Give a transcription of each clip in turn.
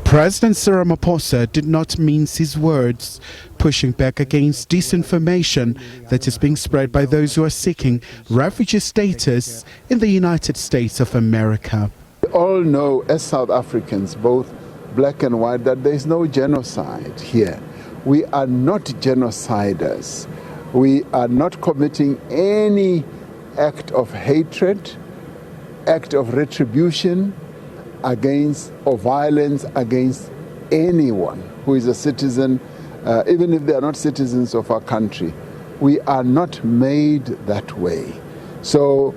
President Cyril Ramaphosa did not mince his words, pushing back against disinformation that is being spread by those who are seeking refugee status in the United States of America. We all know as South Africans, both black and white, that there is no genocide here. We are not genociders. We are not committing any act of hatred, act of retribution against or violence against anyone who is a citizen, even if they are not citizens of our country. We are not made that way. So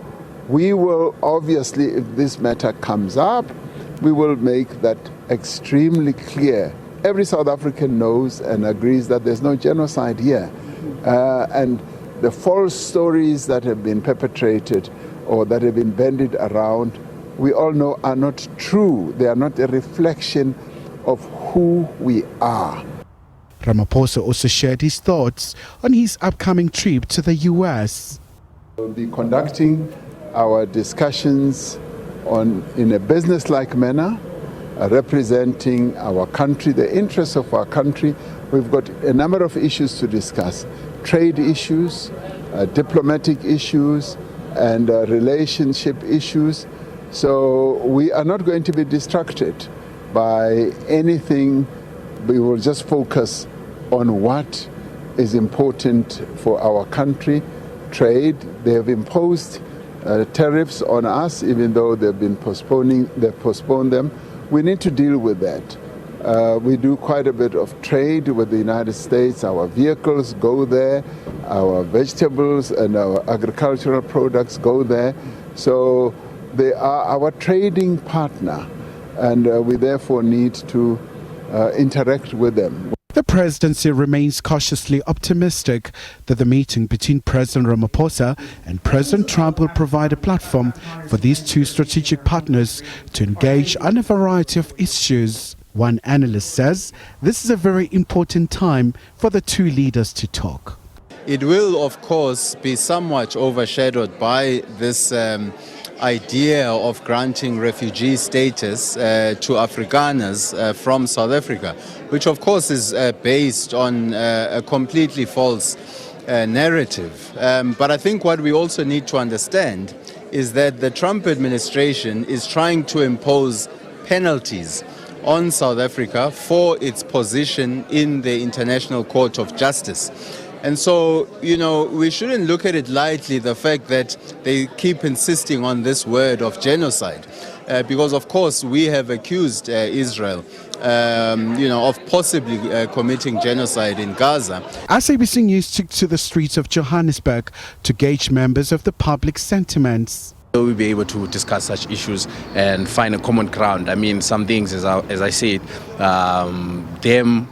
we will obviously, if this matter comes up, we will make that extremely clear. Every South African knows and agrees that there's no genocide here. And the false stories that have been perpetrated or that have been bandied around, we all know are not true. They are not a reflection of who we are. Ramaphosa also shared his thoughts on his upcoming trip to the U.S. We'll be conducting our discussions in a business-like manner, representing our country, the interests of our country. We've got a number of issues to discuss: trade issues, diplomatic issues, and relationship issues. So we are not going to be distracted by anything. We will just focus on what is important for our country. Trade, they have imposed tariffs on us, even though they've postponed them. We need to deal with that. We do quite a bit of trade with the United States. Our vehicles go there, our vegetables and our agricultural products go there. So they are our trading partner, and we therefore need to interact with them. The presidency remains cautiously optimistic that the meeting between President Ramaphosa and President Trump will provide a platform for these two strategic partners to engage on a variety of issues. One analyst says this is a very important time for the two leaders to talk. It will, of course, be somewhat overshadowed by this idea of granting refugee status to Afrikaners from South Africa, which of course is based on a completely false narrative. But I think what we also need to understand is that the Trump administration is trying to impose penalties on South Africa for its position in the International Court of Justice. And so, you know, we shouldn't look at it lightly, the fact that they keep insisting on this word of genocide, because, of course, we have accused Israel, of possibly committing genocide in Gaza. SABC News took to the streets of Johannesburg to gauge members of the public's sentiments. We'll be able to discuss such issues and find a common ground. I mean, some things, as I said, them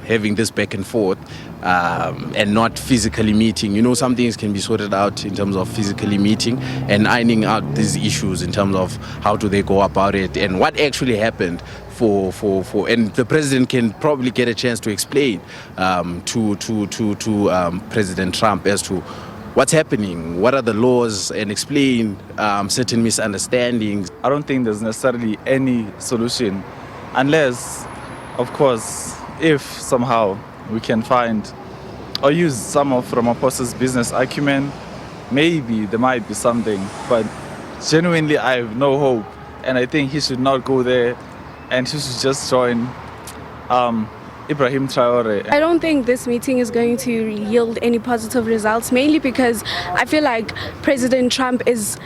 having this back and forth and not physically meeting. You know, some things can be sorted out in terms of physically meeting and ironing out these issues in terms of how do they go about it and what actually happened and the president can probably get a chance to explain to President Trump as to what's happening, what are the laws, and explain certain misunderstandings. I don't think there's necessarily any solution unless, of course, if somehow we can find or use some of Ramaphosa's business acumen, maybe there might be something. But genuinely, I have no hope. And I think he should not go there and he should just join Ibrahim Traore. I don't think this meeting is going to yield any positive results, mainly because I feel like President Trump is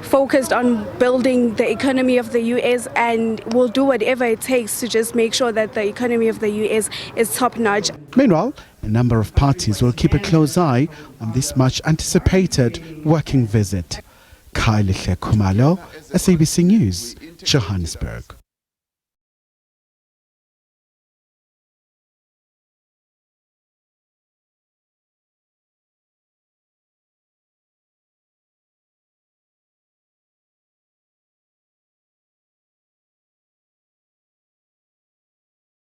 focused on building the economy of the U.S. and will do whatever it takes to just make sure that the economy of the U.S. is top-notch. Meanwhile, a number of parties will keep a close eye on this much-anticipated working visit. Khumalo, SABC News, Johannesburg.